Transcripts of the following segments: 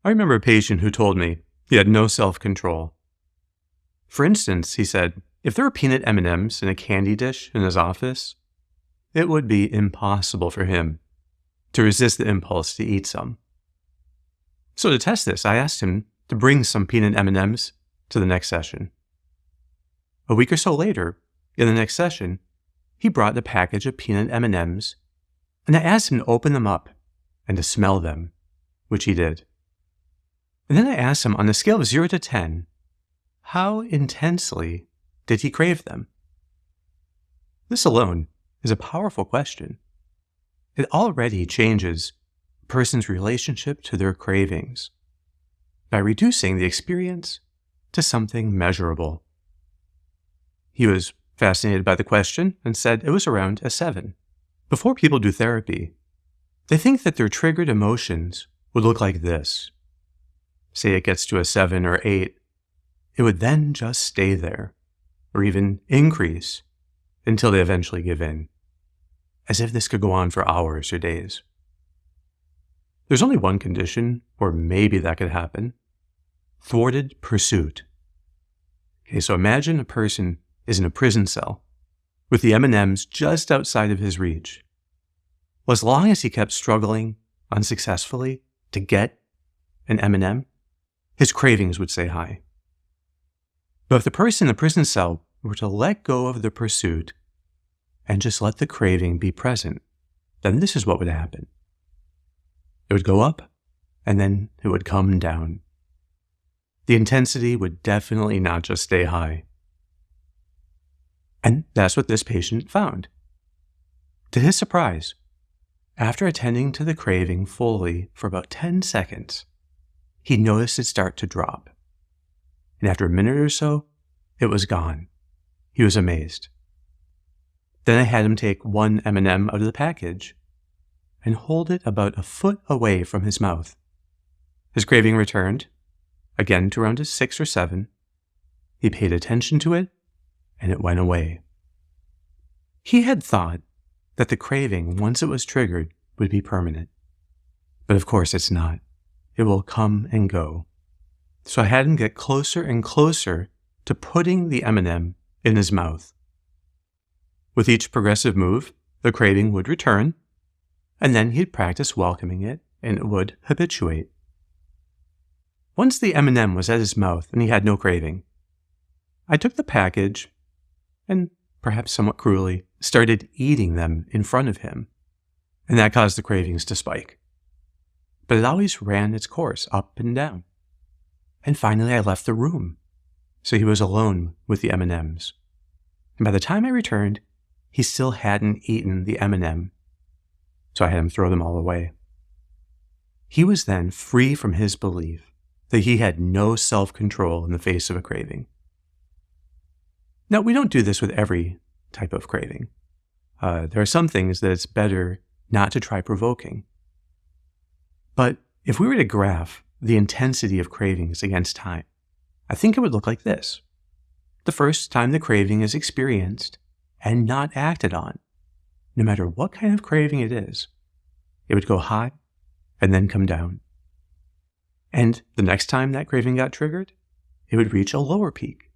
I remember a patient who told me he had no self-control. For instance, he said, if there were peanut M&Ms in a candy dish in his office, it would be impossible for him to resist the impulse to eat some. So to test this, I asked him to bring some peanut M&Ms to the next session. A week or so later, in the next session, he brought a package of peanut M&Ms, and I asked him to open them up and to smell them, which he did. And then I asked him on a scale of 0 to 10, how intensely did he crave them? This alone is a powerful question. It already changes a person's relationship to their cravings by reducing the experience to something measurable. He was fascinated by the question and said it was around a 7. Before people do therapy, they think that their triggered emotions would look like this. Say it gets to a 7 or 8, it would then just stay there, or even increase until they eventually give in, as if this could go on for hours or days. There's only one condition where maybe that could happen: thwarted pursuit. Okay, so imagine a person is in a prison cell with the M&Ms just outside of his reach. Well, as long as he kept struggling unsuccessfully to get an M&M, his cravings would stay high. But if the person in the prison cell were to let go of the pursuit and just let the craving be present, then this is what would happen. It would go up, and then it would come down. The intensity would definitely not just stay high. And that's what this patient found. To his surprise, after attending to the craving fully for about 10 seconds, he noticed it start to drop. And after a minute or so, it was gone. He was amazed. Then I had him take one M&M out of the package and hold it about a foot away from his mouth. His craving returned, again to around a 6 or 7. He paid attention to it, and it went away. He had thought that the craving, once it was triggered, would be permanent. But of course it's not. It will come and go. So I had him get closer and closer to putting the M&M in his mouth. With each progressive move, the craving would return, and then he'd practice welcoming it, and it would habituate. Once the M&M was at his mouth and he had no craving, I took the package and, perhaps somewhat cruelly, started eating them in front of him, and that caused the cravings to spike. But it always ran its course, up and down. And finally I left the room, so he was alone with the M&Ms. And by the time I returned, he still hadn't eaten the M&M, so I had him throw them all away. He was then free from his belief that he had no self-control in the face of a craving. Now, we don't do this with every type of craving. There are some things that it's better not to try provoking. But if we were to graph the intensity of cravings against time, I think it would look like this. The first time the craving is experienced and not acted on, no matter what kind of craving it is, it would go high and then come down. And the next time that craving got triggered, it would reach a lower peak.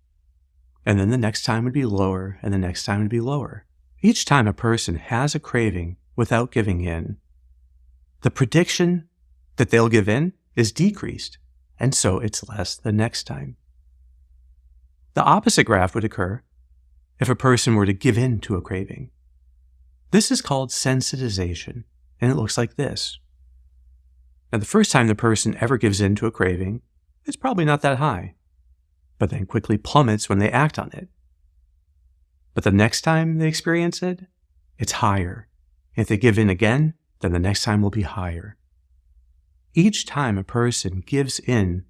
And then the next time would be lower, and the next time would be lower. Each time a person has a craving without giving in, the prediction that they'll give in is decreased, and so it's less the next time. The opposite graph would occur if a person were to give in to a craving. This is called sensitization, and it looks like this. Now, the first time the person ever gives in to a craving, it's probably not that high, but then quickly plummets when they act on it. But the next time they experience it, it's higher. If they give in again, then the next time will be higher. Each time a person gives in,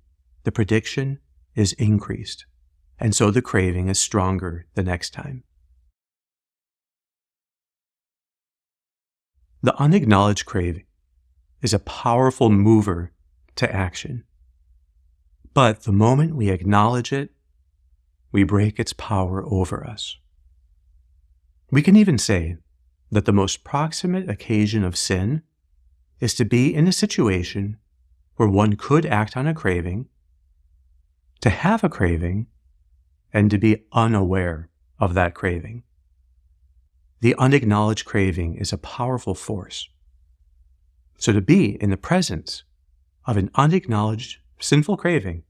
the prediction is increased, and so the craving is stronger the next time. The unacknowledged craving is a powerful mover to action. But the moment we acknowledge it, we break its power over us. We can even say that the most proximate occasion of sin is to be in a situation where one could act on a craving, to have a craving, and to be unaware of that craving. The unacknowledged craving is a powerful force. So to be in the presence of an unacknowledged sinful craving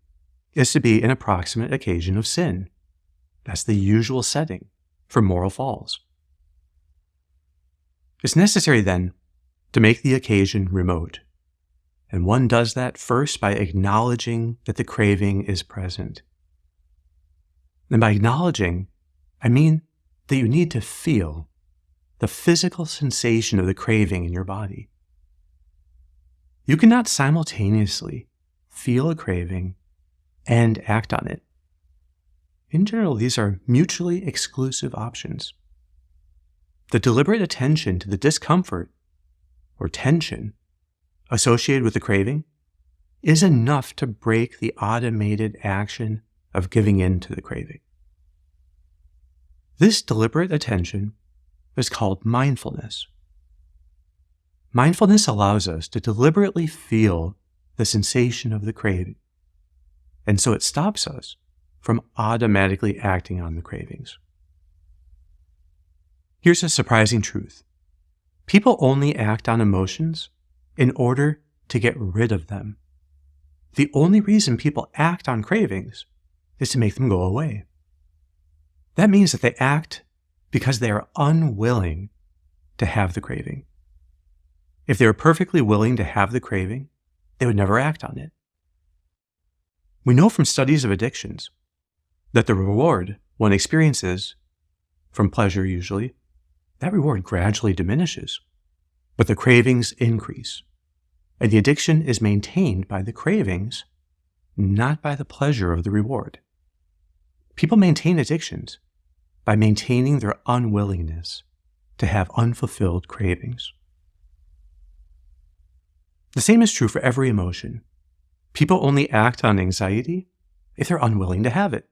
is to be an approximate occasion of sin. That's the usual setting for moral falls. It's necessary then to make the occasion remote. And one does that first by acknowledging that the craving is present. And by acknowledging, I mean that you need to feel the physical sensation of the craving in your body. You cannot simultaneously feel a craving and act on it. In general, these are mutually exclusive options. The deliberate attention to the discomfort or tension associated with the craving is enough to break the automated action of giving in to the craving. This deliberate attention is called mindfulness. Mindfulness allows us to deliberately feel the sensation of the craving, and so it stops us from automatically acting on the cravings. Here's a surprising truth. People only act on emotions in order to get rid of them. The only reason people act on cravings is to make them go away. That means that they act because they are unwilling to have the craving. If they were perfectly willing to have the craving, they would never act on it. We know from studies of addictions that the reward one experiences from pleasure usually, that reward gradually diminishes, but the cravings increase. And the addiction is maintained by the cravings, not by the pleasure of the reward. People maintain addictions by maintaining their unwillingness to have unfulfilled cravings. The same is true for every emotion. People only act on anxiety if they're unwilling to have it.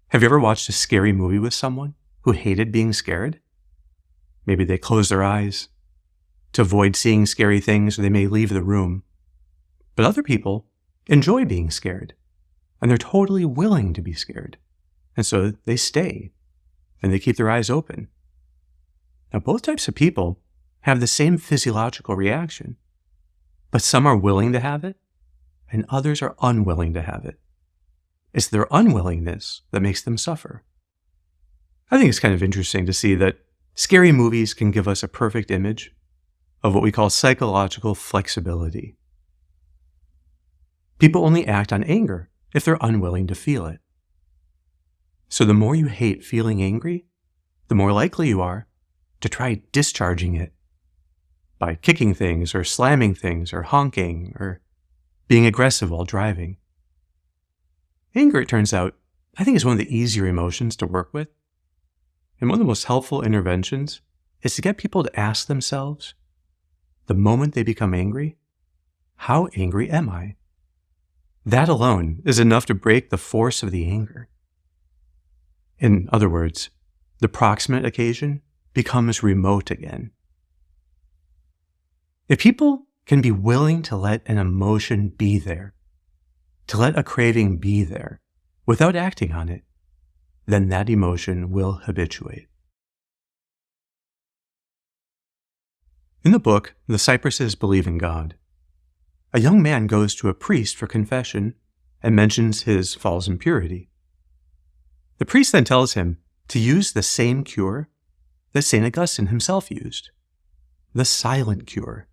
Have you ever watched a scary movie with someone who hated being scared? Maybe they close their eyes to avoid seeing scary things, or they may leave the room. But other people enjoy being scared, and they're totally willing to be scared. And so they stay, and they keep their eyes open. Now, both types of people have the same physiological reaction, but some are willing to have it, and others are unwilling to have it. It's their unwillingness that makes them suffer. I think it's kind of interesting to see that scary movies can give us a perfect image of what we call psychological flexibility. People only act on anger if they're unwilling to feel it. So the more you hate feeling angry, the more likely you are to try discharging it by kicking things or slamming things or honking or being aggressive while driving. Anger, it turns out, I think is one of the easier emotions to work with. And one of the most helpful interventions is to get people to ask themselves, the moment they become angry, how angry am I? That alone is enough to break the force of the anger. In other words, the proximate occasion becomes remote again. If people can be willing to let an emotion be there, to let a craving be there, without acting on it, then that emotion will habituate. In the book, The Cypresses Believe in God, a young man goes to a priest for confession and mentions his false impurity. The priest then tells him to use the same cure that St. Augustine himself used, the silent cure.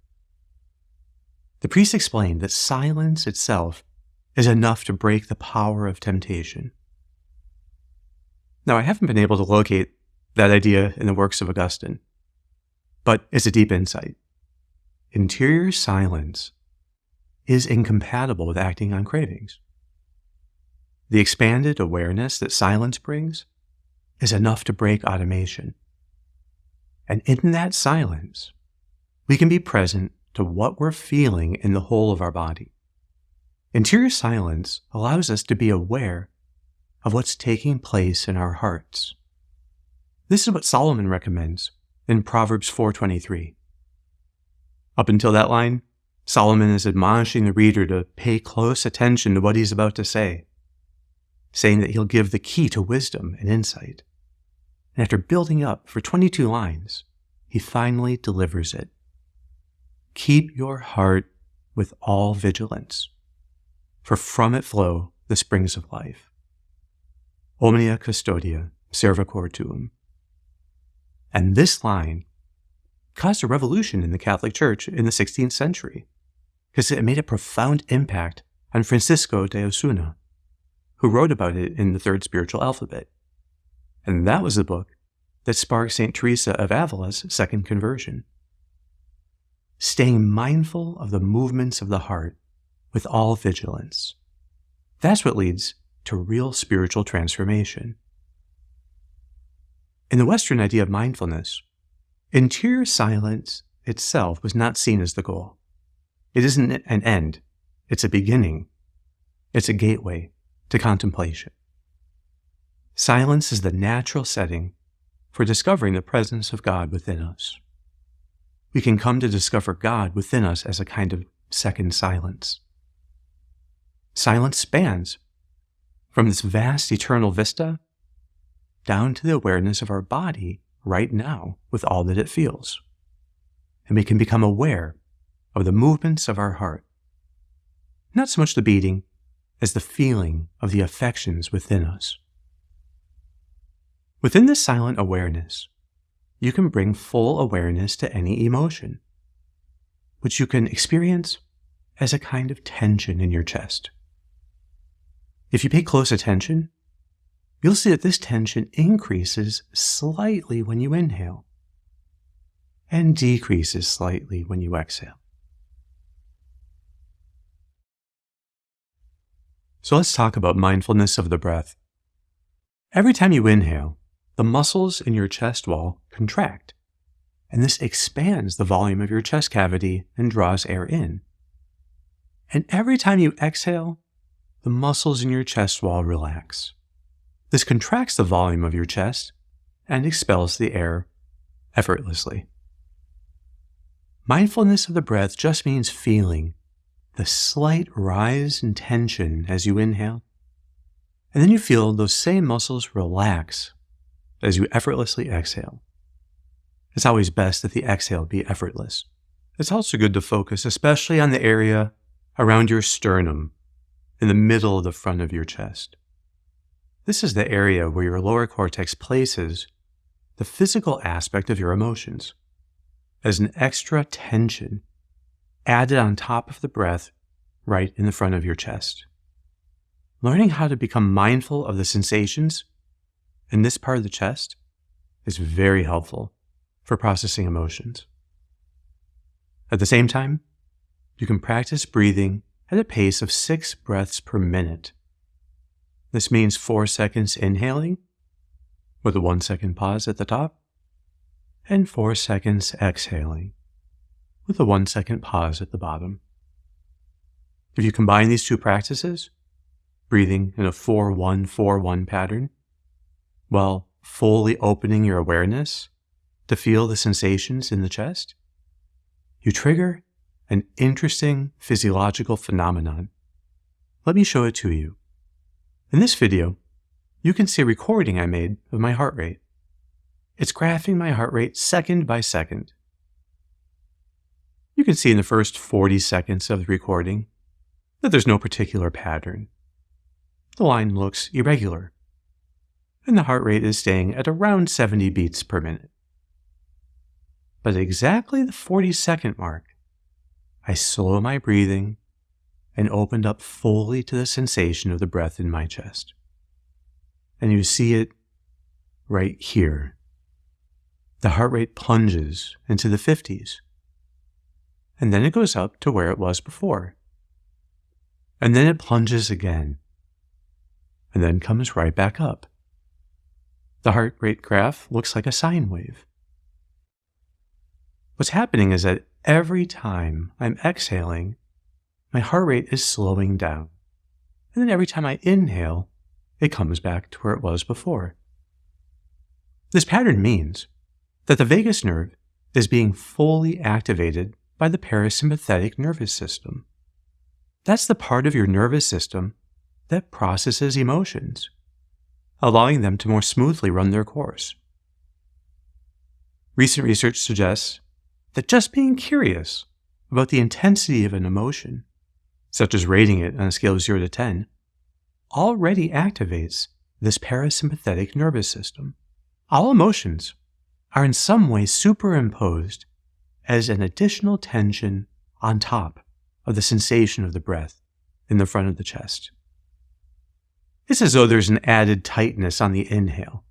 The priest explained that silence itself is enough to break the power of temptation. Now, I haven't been able to locate that idea in the works of Augustine, but it's a deep insight. Interior silence is incompatible with acting on cravings. The expanded awareness that silence brings is enough to break automation. And in that silence, we can be present to what we're feeling in the whole of our body. Interior silence allows us to be aware of what's taking place in our hearts. This is what Solomon recommends in Proverbs 4:23. Up until that line, Solomon is admonishing the reader to pay close attention to what he's about to say, saying that he'll give the key to wisdom and insight. And after building up for 22 lines, he finally delivers it. Keep your heart with all vigilance, for from it flow the springs of life. Omnia custodia servacor tuum. And this line caused a revolution in the Catholic Church in the 16th century, because it made a profound impact on Francisco de Osuna, who wrote about it in the Third Spiritual Alphabet. And that was the book that sparked St. Teresa of Avila's second conversion. Staying mindful of the movements of the heart with all vigilance. That's what leads to real spiritual transformation. In the Western idea of mindfulness, interior silence itself was not seen as the goal. It isn't an end. It's a beginning. It's a gateway to contemplation. Silence is the natural setting for discovering the presence of God within us. We can come to discover God within us as a kind of second silence. Silence spans from this vast eternal vista down to the awareness of our body right now with all that it feels. And we can become aware of the movements of our heart. Not so much the beating as the feeling of the affections within us. Within this silent awareness, you can bring full awareness to any emotion, which you can experience as a kind of tension in your chest. If you pay close attention, you'll see that this tension increases slightly when you inhale and decreases slightly when you exhale. So let's talk about mindfulness of the breath. Every time you inhale, the muscles in your chest wall contract, and this expands the volume of your chest cavity and draws air in. And every time you exhale, the muscles in your chest wall relax. This contracts the volume of your chest and expels the air effortlessly. Mindfulness of the breath just means feeling the slight rise in tension as you inhale, and then you feel those same muscles relax as you effortlessly exhale. It's always best that the exhale be effortless. It's also good to focus especially on the area around your sternum, in the middle of the front of your chest. This is the area where your lower cortex places the physical aspect of your emotions as an extra tension added on top of the breath right in the front of your chest. Learning how to become mindful of the sensations in this part of the chest is very helpful for processing emotions. At the same time, you can practice breathing at a pace of 6 breaths per minute. This means 4 seconds inhaling with a 1 second pause at the top, and 4 seconds exhaling with a 1 second pause at the bottom. If you combine these two practices, breathing in a 4-1-4-1 pattern, while fully opening your awareness to feel the sensations in the chest, you trigger an interesting physiological phenomenon. Let me show it to you. In this video, you can see a recording I made of my heart rate. It's graphing my heart rate second by second. You can see in the first 40 seconds of the recording that there's no particular pattern. The line looks irregular, and the heart rate is staying at around 70 beats per minute. But at exactly the 40-second mark, I slow my breathing and opened up fully to the sensation of the breath in my chest. And you see it right here. The heart rate plunges into the 50s, and then it goes up to where it was before. And then it plunges again, and then comes right back up. The heart rate graph looks like a sine wave. What's happening is that every time I'm exhaling, my heart rate is slowing down. And then every time I inhale, it comes back to where it was before. This pattern means that the vagus nerve is being fully activated by the parasympathetic nervous system. That's the part of your nervous system that processes emotions, allowing them to more smoothly run their course. Recent research suggests that just being curious about the intensity of an emotion, such as rating it on a scale of 0 to 10, already activates this parasympathetic nervous system. All emotions are in some way superimposed as an additional tension on top of the sensation of the breath in the front of the chest. It's as though there's an added tightness on the inhale,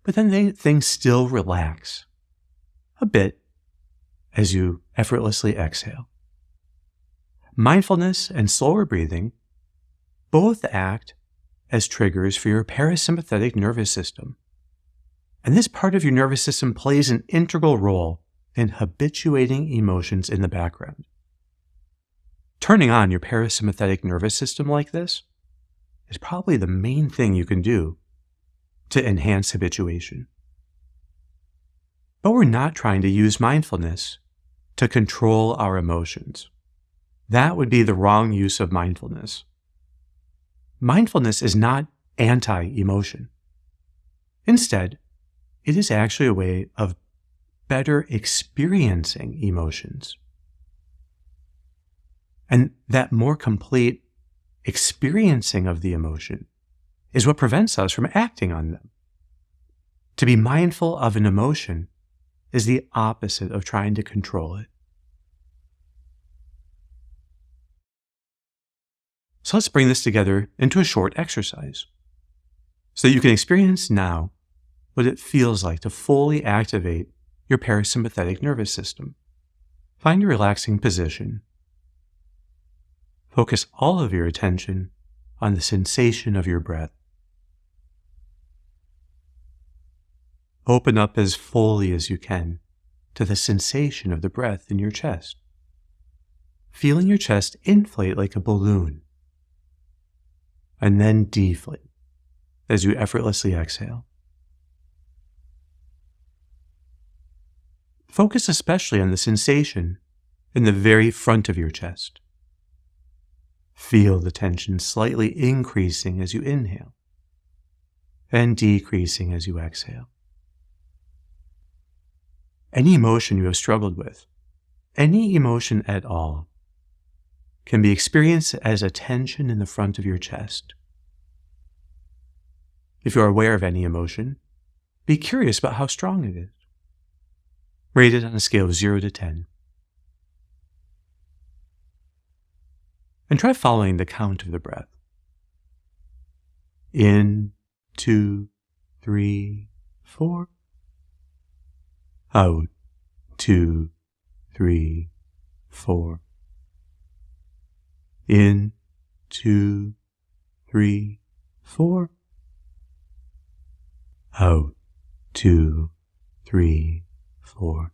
but then things still relax a bit as you effortlessly exhale. Mindfulness and slower breathing both act as triggers for your parasympathetic nervous system, and this part of your nervous system plays an integral role in habituating emotions in the background. Turning on your parasympathetic nervous system like this is probably the main thing you can do to enhance habituation. But we're not trying to use mindfulness to control our emotions. That would be the wrong use of mindfulness. Mindfulness is not anti-emotion. Instead, it is actually a way of better experiencing emotions. And that more complete experiencing of the emotion is what prevents us from acting on them. To be mindful of an emotion is the opposite of trying to control it. So let's bring this together into a short exercise so that you can experience now what it feels like to fully activate your parasympathetic nervous system. Find a relaxing position. Focus all of your attention on the sensation of your breath. Open up as fully as you can to the sensation of the breath in your chest. Feeling your chest inflate like a balloon, and then deflate as you effortlessly exhale. Focus especially on the sensation in the very front of your chest. Feel the tension slightly increasing as you inhale and decreasing as you exhale. Any emotion you have struggled with, any emotion at all, can be experienced as a tension in the front of your chest. If you are aware of any emotion, be curious about how strong it is. Rate it on a scale of 0 to 10. And try following the count of the breath. In, 2, 3, 4. Out, 2, 3, 4. In, 2, 3, 4. Out, 2, 3, 4.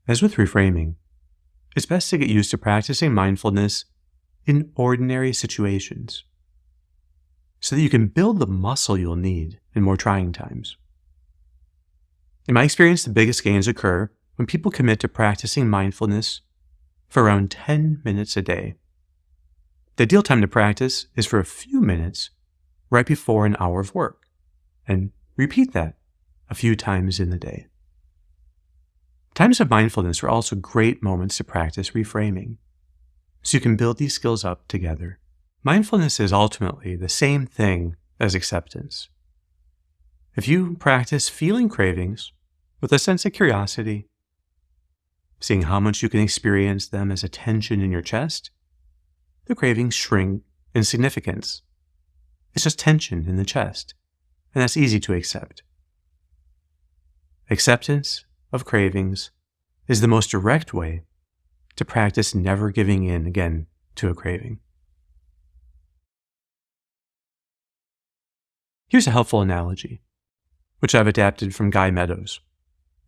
As with reframing, it's best to get used to practicing mindfulness in ordinary situations so that you can build the muscle you'll need in more trying times. In my experience, the biggest gains occur when people commit to practicing mindfulness for around 10 minutes a day. The ideal time to practice is for a few minutes right before an hour of work, and repeat that a few times in the day. Times of mindfulness are also great moments to practice reframing, so you can build these skills up together. Mindfulness is ultimately the same thing as acceptance. If you practice feeling cravings with a sense of curiosity, seeing how much you can experience them as a tension in your chest, the cravings shrink in significance. It's just tension in the chest, and that's easy to accept. Acceptance of cravings is the most direct way to practice never giving in again to a craving. Here's a helpful analogy, which I've adapted from Guy Meadows.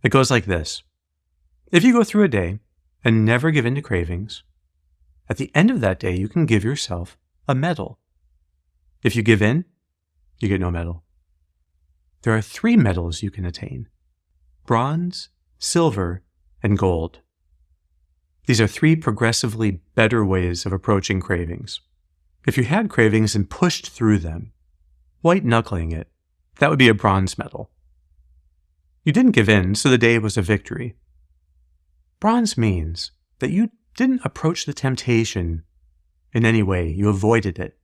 It goes like this. If you go through a day and never give in to cravings, at the end of that day you can give yourself a medal. If you give in, you get no medal. There are 3 medals you can attain: bronze, silver, and gold. These are 3 progressively better ways of approaching cravings. If you had cravings and pushed through them, white-knuckling it, that would be a bronze medal. You didn't give in, so the day was a victory. Bronze means that you didn't approach the temptation in any way. You avoided it.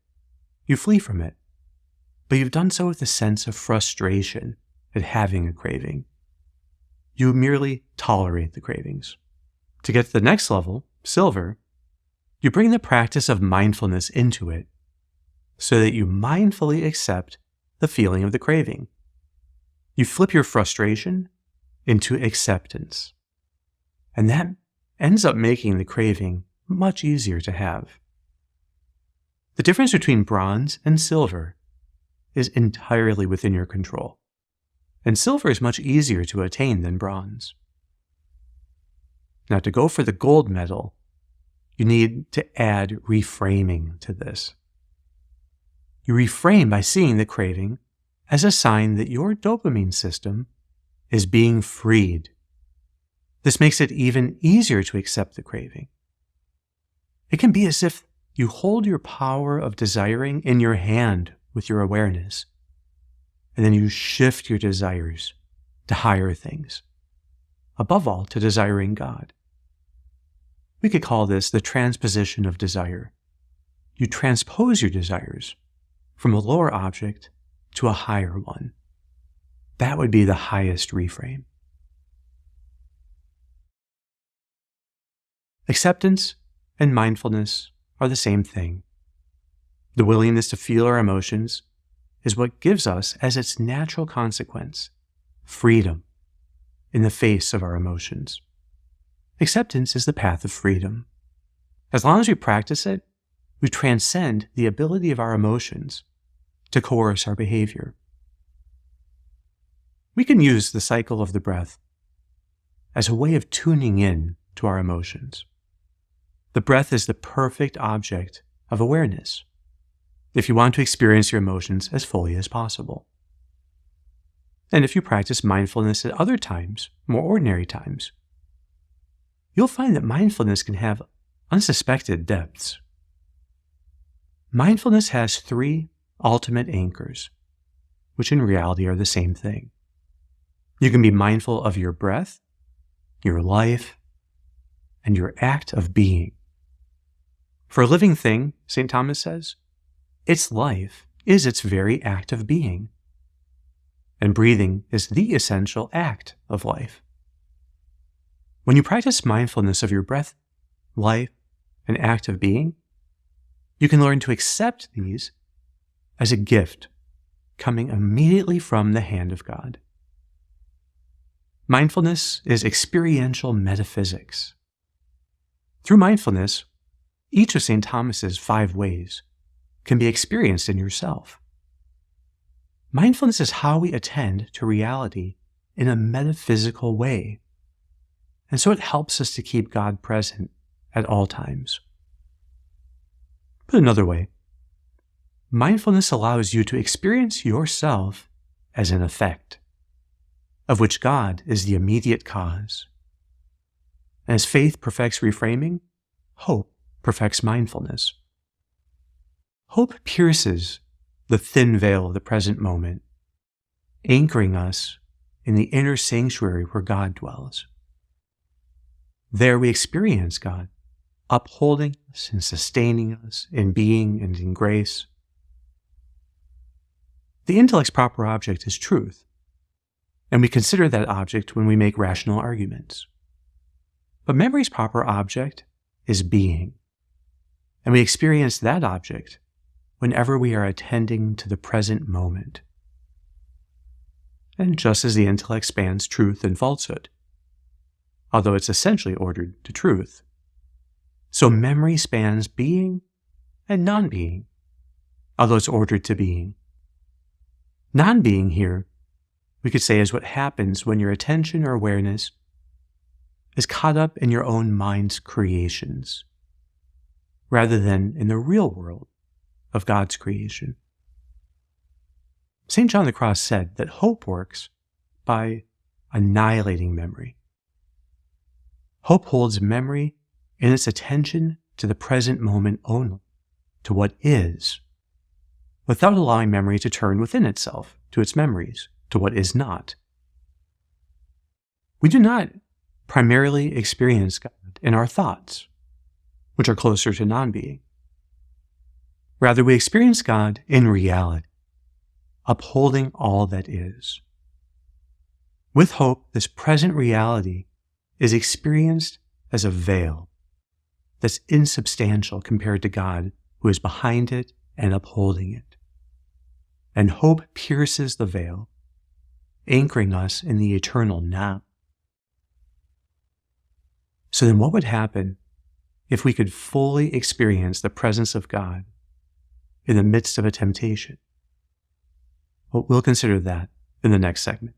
You flee from it. But you've done so with a sense of frustration at having a craving. You merely tolerate the cravings. To get to the next level, silver, you bring the practice of mindfulness into it so that you mindfully accept the feeling of the craving. You flip your frustration into acceptance. And that ends up making the craving much easier to have. The difference between bronze and silver is entirely within your control. And silver is much easier to attain than bronze. Now, to go for the gold medal, you need to add reframing to this. You reframe by seeing the craving as a sign that your dopamine system is being freed. This makes it even easier to accept the craving. It can be as if you hold your power of desiring in your hand with your awareness, and then you shift your desires to higher things, above all to desiring God. We could call this the transposition of desire. You transpose your desires from a lower object to a higher one. That would be the highest reframe. Acceptance and mindfulness are the same thing. The willingness to feel our emotions is what gives us, as its natural consequence, freedom in the face of our emotions. Acceptance is the path of freedom. As long as we practice it, we transcend the ability of our emotions to coerce our behavior. We can use the cycle of the breath as a way of tuning in to our emotions. The breath is the perfect object of awareness if you want to experience your emotions as fully as possible. And if you practice mindfulness at other times, more ordinary times, you'll find that mindfulness can have unsuspected depths. Mindfulness has 3 ultimate anchors, which in reality are the same thing. You can be mindful of your breath, your life, and your act of being. For a living thing, St. Thomas says, its life is its very act of being. And breathing is the essential act of life. When you practice mindfulness of your breath, life, and act of being, you can learn to accept these as a gift coming immediately from the hand of God. Mindfulness is experiential metaphysics. Through mindfulness, each of St. Thomas's 5 ways can be experienced in yourself. Mindfulness is how we attend to reality in a metaphysical way, and so it helps us to keep God present at all times. Put another way, mindfulness allows you to experience yourself as an effect, of which God is the immediate cause. As faith perfects reframing, hope perfects mindfulness. Hope pierces the thin veil of the present moment, anchoring us in the inner sanctuary where God dwells. There we experience God, upholding us and sustaining us in being and in grace. The intellect's proper object is truth, and we consider that object when we make rational arguments. But memory's proper object is being, and we experience that object whenever we are attending to the present moment. And just as the intellect spans truth and falsehood, although it's essentially ordered to truth, so memory spans being and non-being, although it's ordered to being. Non-being here, we could say, is what happens when your attention or awareness is caught up in your own mind's creations, rather than in the real world of God's creation. St. John the Cross said that hope works by annihilating memory. Hope holds memory in its attention to the present moment only, to what is, without allowing memory to turn within itself, to its memories, to what is not. We do not primarily experience God in our thoughts, which are closer to non-being. Rather, we experience God in reality, upholding all that is. With hope, this present reality is experienced as a veil that's insubstantial compared to God, who is behind it and upholding it. And hope pierces the veil, anchoring us in the eternal now. So then what would happen if we could fully experience the presence of God in the midst of a temptation? Well, we'll consider that in the next segment.